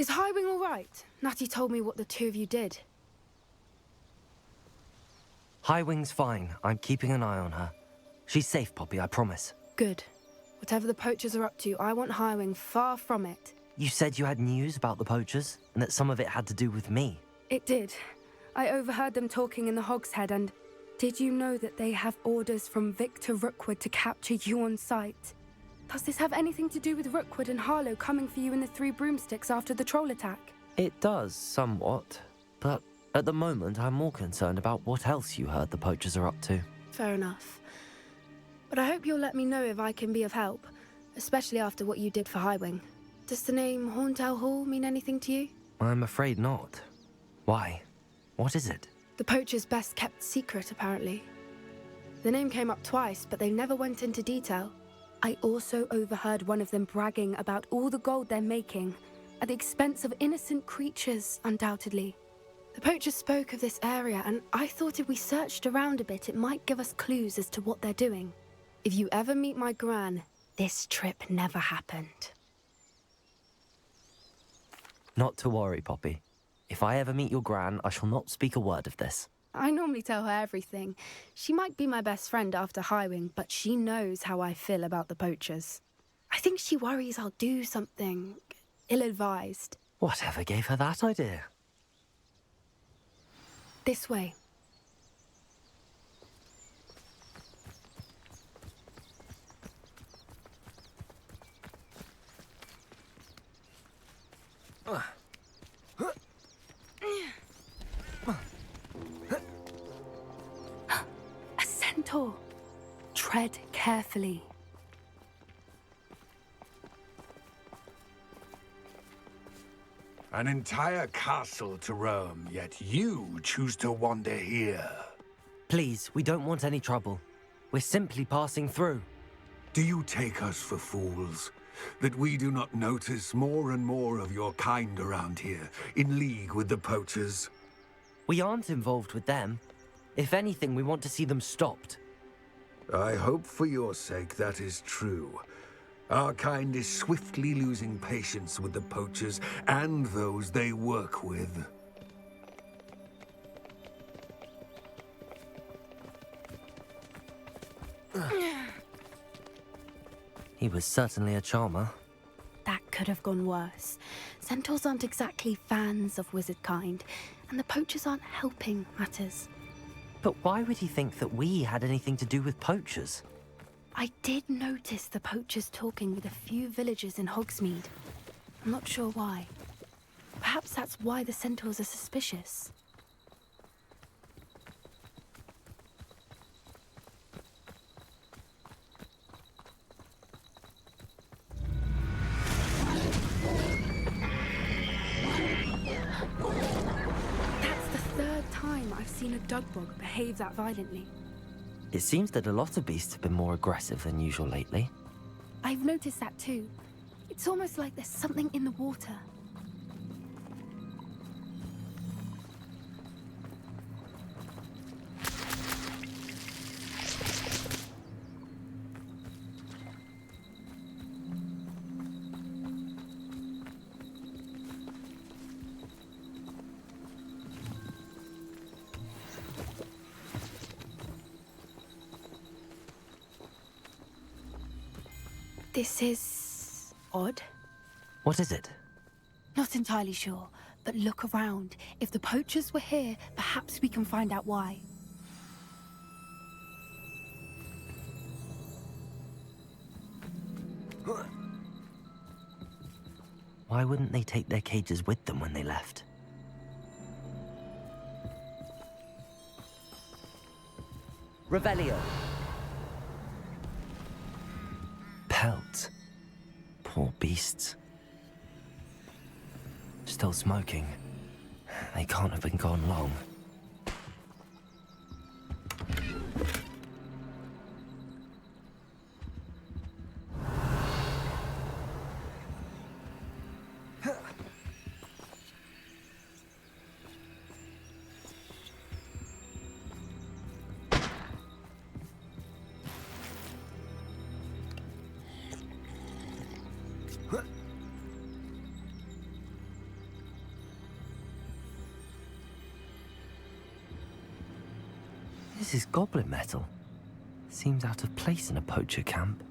Is Highwing all right? Natty told me what the two of you did. Highwing's fine. I'm keeping an eye on her. She's safe, Poppy, I promise. Good. Whatever the poachers are up to, I want Highwing far from it. You said you had news about the poachers, and that some of it had to do with me. It did. I overheard them talking in the Hogshead, and did you know that they have orders from Victor Rookwood to capture you on sight? Does this have anything to do with Rookwood and Harlow coming for you in the Three Broomsticks after the troll attack? It does, somewhat. But at the moment, I'm more concerned about what else you heard the poachers are up to. Fair enough. But I hope you'll let me know if I can be of help, especially after what you did for Highwing. Does the name Horntail Hall mean anything to you? I'm afraid not. Why? What is it? The poachers' best kept secret, apparently. The name came up twice, but they never went into detail. I also overheard one of them bragging about all the gold they're making, at the expense of innocent creatures, undoubtedly. The poachers spoke of this area, and I thought if we searched around a bit, it might give us clues as to what they're doing. If you ever meet my gran, this trip never happened. Not to worry, Poppy. If I ever meet your gran, I shall not speak a word of this. I normally tell her everything. She might be my best friend after Highwing, but she knows how I feel about the poachers. I think she worries I'll do something ill-advised. Whatever gave her that idea? This way. A centaur. Tread carefully. An entire castle to roam, yet you choose to wander here. Please, we don't want any trouble. We're simply passing through. Do you take us for fools? That we do not notice more and more of your kind around here, in league with the poachers? We aren't involved with them. If anything, we want to see them stopped. I hope for your sake that is true. Our kind is swiftly losing patience with the poachers and those they work with. He was certainly a charmer. That could have gone worse. Centaurs aren't exactly fans of wizard kind, and the poachers aren't helping matters. But why would he think that we had anything to do with poachers? I did notice the poachers talking with a few villagers in Hogsmeade. I'm not sure why. Perhaps that's why the centaurs are suspicious. That's the third time I've seen a dugbog behave that violently. It seems that a lot of beasts have been more aggressive than usual lately. I've noticed that too. It's almost like there's something in the water. This is odd. What is it? Not entirely sure, but look around. If the poachers were here, perhaps we can find out why. Why wouldn't they take their cages with them when they left? Revelio. Pelt. Poor beasts. Still smoking. They can't have been gone long. This is goblin metal. Seems out of place in a poacher camp.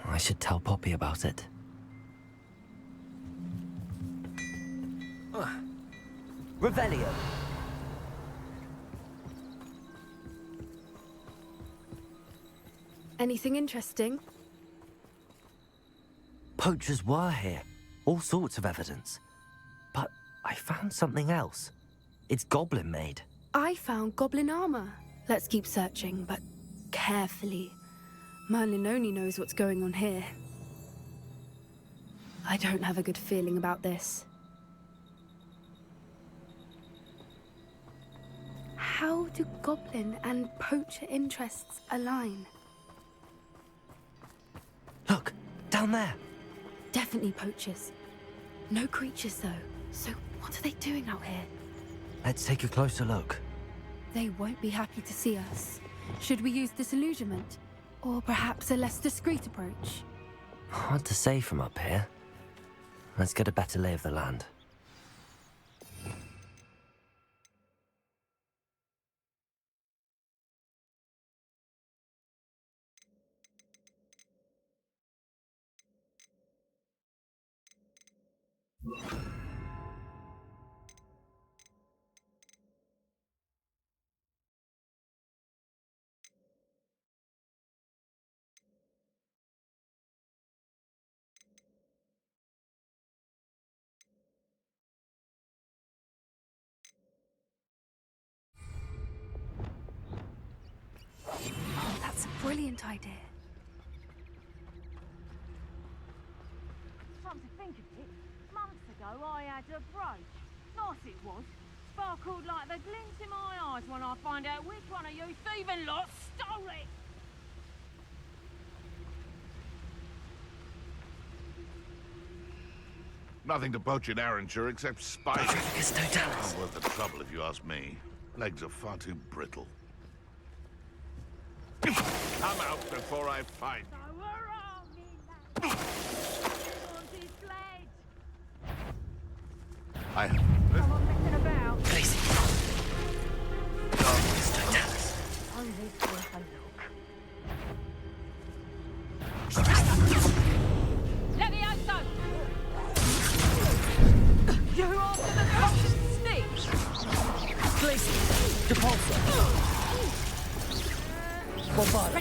I should tell Poppy about it. Revelio. Anything interesting? Poachers were here. All sorts of evidence. But I found something else. It's goblin made. I found goblin armor. Let's keep searching, but carefully. Merlin only knows what's going on here. I don't have a good feeling about this. How do goblin and poacher interests align? Look, down there. Definitely poachers. No creatures, though. So what are they doing out here? Let's take a closer look. They won't be happy to see us. Should we use disillusionment? Or perhaps a less discreet approach? Hard to say from up here. Let's get a better lay of the land. Oh, that's a brilliant idea. Come to think of it, months ago I had a brooch. Nice it was. Sparkled like the glint in my eyes when I find out which one of you thieving lot stole it. Nothing to poach in Arranshire except spiders. It's no doubt. Not worth the trouble if you ask me. Legs are far too brittle. Come out before I find you. So where are me, lads? On his sledge. I... Come on, messing about. Please. Oh, it's no doubt. Only worth a look. Levioso! You're after the precious snitch! Glacier. Depulso. Bombard.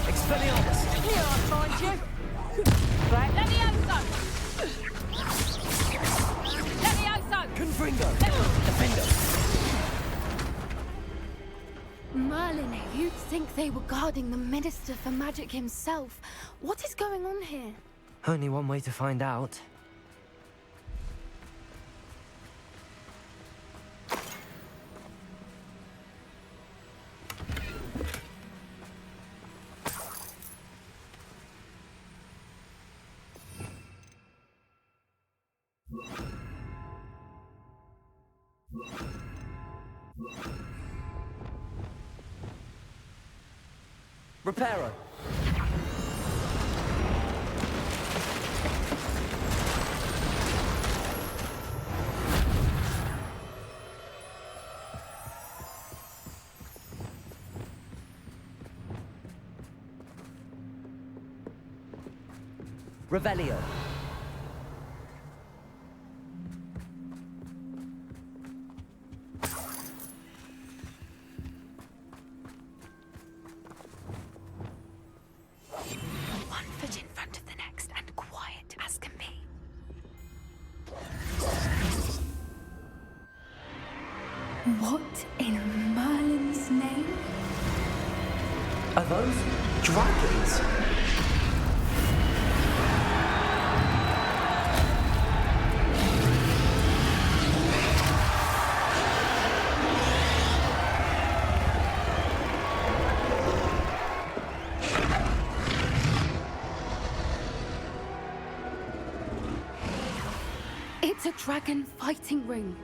Expelliarmus. Here I find you! Right, Levioso! Levioso! Confringo. Defendo. Merlin, you'd think they were guarding the Minister for Magic himself. What is going on here? Only one way to find out. Reparo. Revelio. One foot in front of the next and quiet as can be. What in Merlin's name? Are those dragons? It's a dragon fighting ring.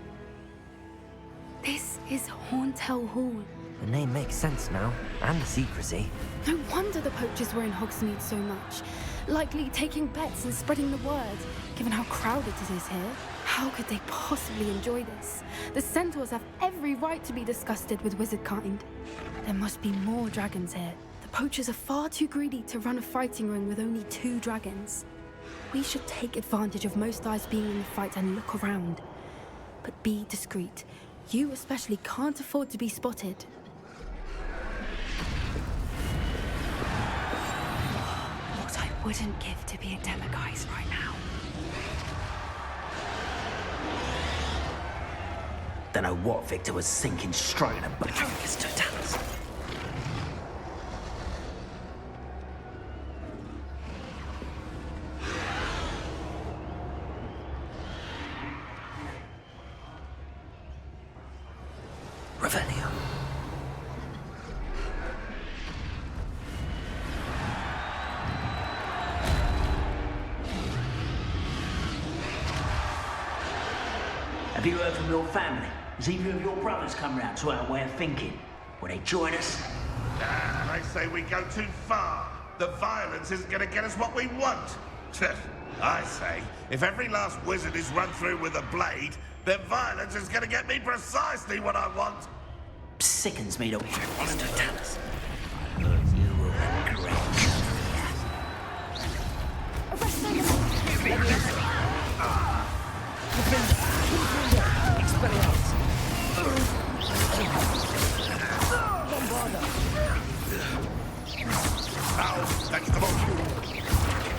This is Hauntel Hall. The name makes sense now, and the secrecy. No wonder the poachers were in Hogsmeade so much. Likely taking bets and spreading the word, given how crowded it is here. How could they possibly enjoy this? The centaurs have every right to be disgusted with wizard kind. There must be more dragons here. The poachers are far too greedy to run a fighting ring with only 2 dragons. We should take advantage of most eyes being in the fight and look around. But be discreet. You especially can't afford to be spotted. What I wouldn't give to be a Demiguise right now. Don't know what Victor was thinking, strutting a Patricus Totalis. Revelio. Have you heard from your family? Has either of your brothers come round to our way of thinking? Will they join us? I say we go too far. The violence isn't going to get us what we want. I say, if every last wizard is run through with a blade, then violence is going to get me precisely what I want. Sickens me to Patricus Totalis. You will regret. Now, vegetable.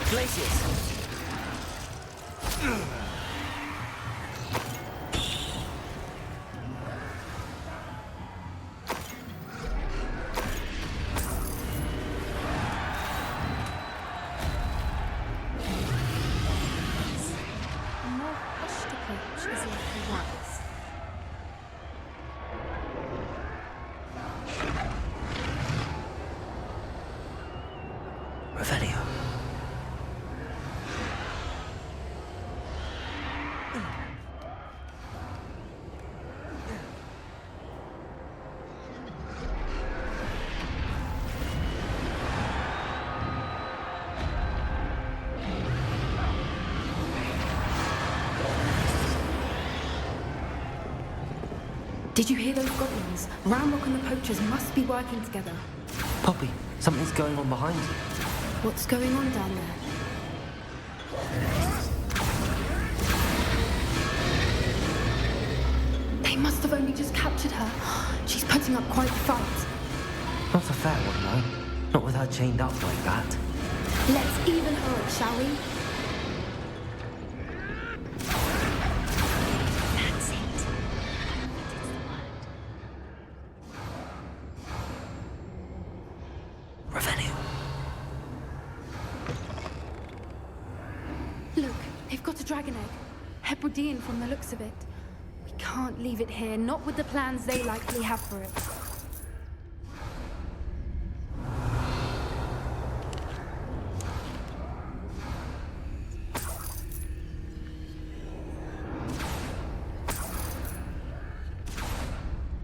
Glaciers. A more hushed approach is likely wise. Revelio. Did you hear those goblins? Ramrock and the poachers must be working together. Poppy, something's going on behind you. What's going on down there? They must have only just captured her. She's putting up quite the fight. Not a fair one, though. Not with her chained up like that. Let's even her up, shall we? That's it. Revelio. Look, they've got a dragon egg. Hebridean from the looks of it. We can't leave it here, not with the plans they likely have for it.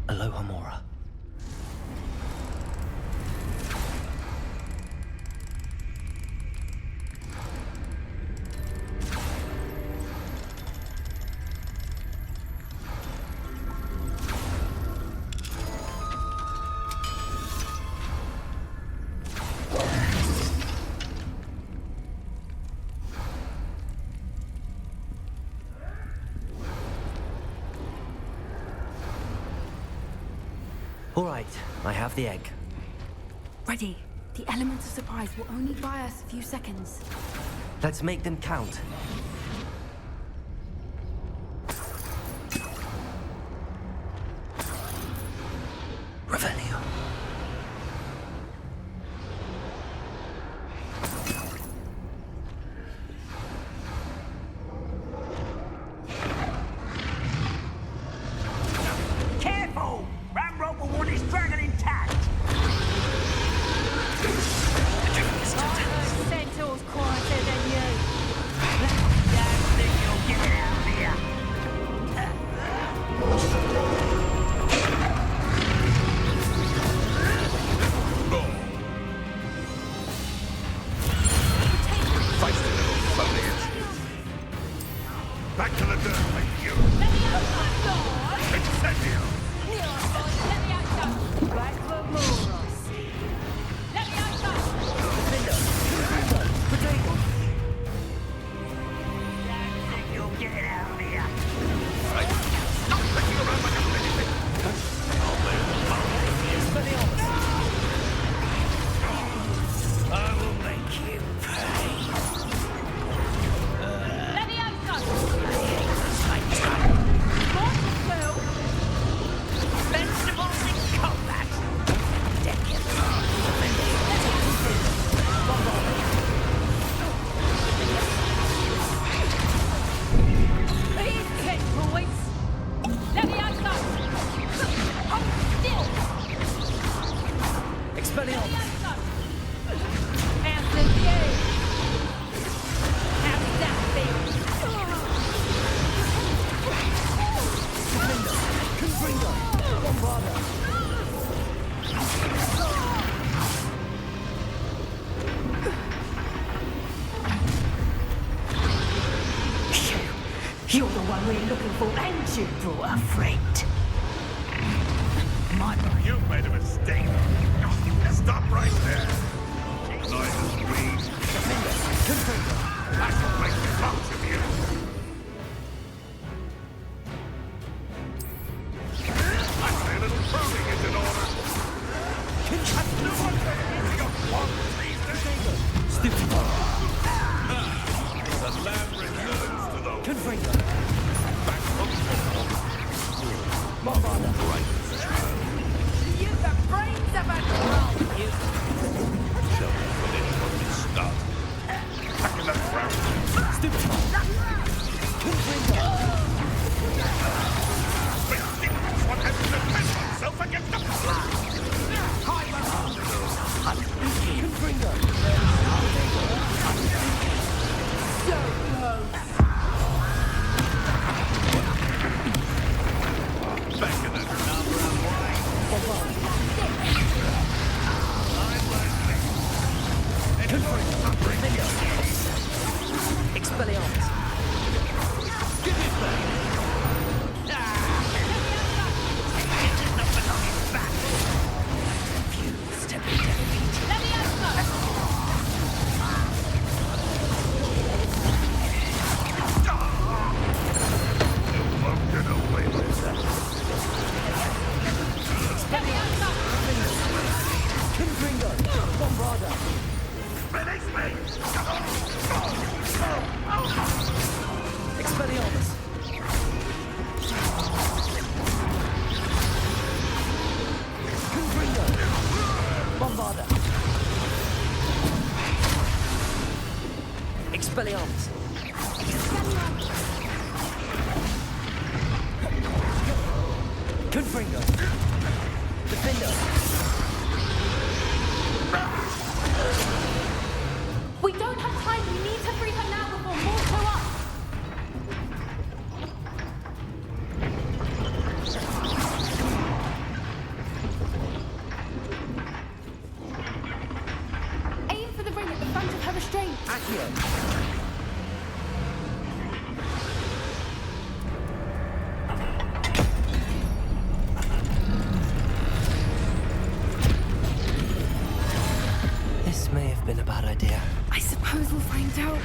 Aloha Mora. All right, I have the egg. Ready. The element of surprise will only buy us a few seconds. Let's make them count. Revelio. Careful! Ramrock will want his dragon intact! Centaur's quieter than you. Expelliarmus! How's the view? How does that feel? Confringo! Bombarda! You're the one we're looking for, and you brought a friend. My boy. You've made a mistake. Stop right there. Nice as weed. I shall make the most of you. I say a little pruning is in order. No one can your one reason. Stupid. The land returns to the Confringo! back from Bombarda! You've got brains of a troll, you. shall we finish what we start. Back in that ground. Stupid. Confringo! One has to defend oneself against the Confringo! So close. back in that Expelliarmus! Confringo! Bombarda! Finish me! Expelliarmus! Confringo! Bombarda! Expelliarmus! Confringo! Defender! We don't have time. We need to free her now before more show up. Aim for the ring at the front of her restraint. Accio! This may have been a bad idea. I suppose we'll find out.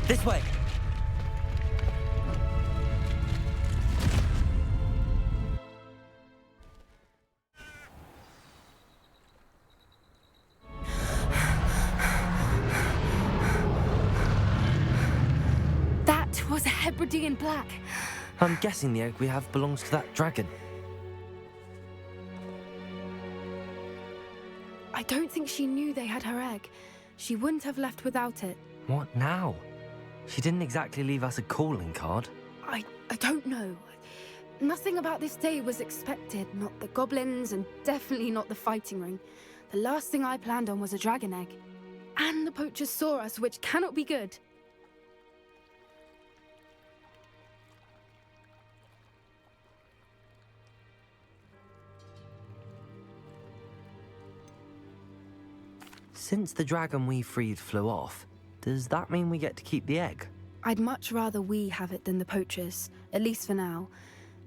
This way! That was a Hebridean black. I'm guessing the egg we have belongs to that dragon. I don't think she knew they had her egg. She wouldn't have left without it. What now? She didn't exactly leave us a calling card. I don't know. Nothing about this day was expected. Not the goblins, and definitely not the fighting ring. The last thing I planned on was a dragon egg. And the poachers saw us, which cannot be good. Since the dragon we freed flew off, does that mean we get to keep the egg? I'd much rather we have it than the poachers, at least for now.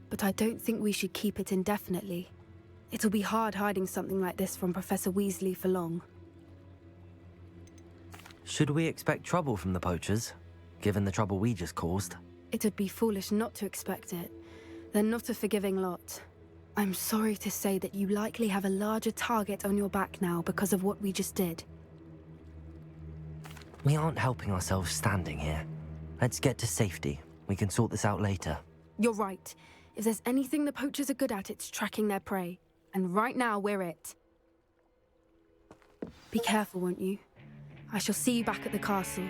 But I don't think we should keep it indefinitely. It'll be hard hiding something like this from Professor Weasley for long. Should we expect trouble from the poachers, given the trouble we just caused? It'd be foolish not to expect it. They're not a forgiving lot. I'm sorry to say that you likely have a larger target on your back now because of what we just did. We aren't helping ourselves standing here. Let's get to safety. We can sort this out later. You're right. If there's anything the poachers are good at, it's tracking their prey. And right now, we're it. Be careful, won't you? I shall see you back at the castle.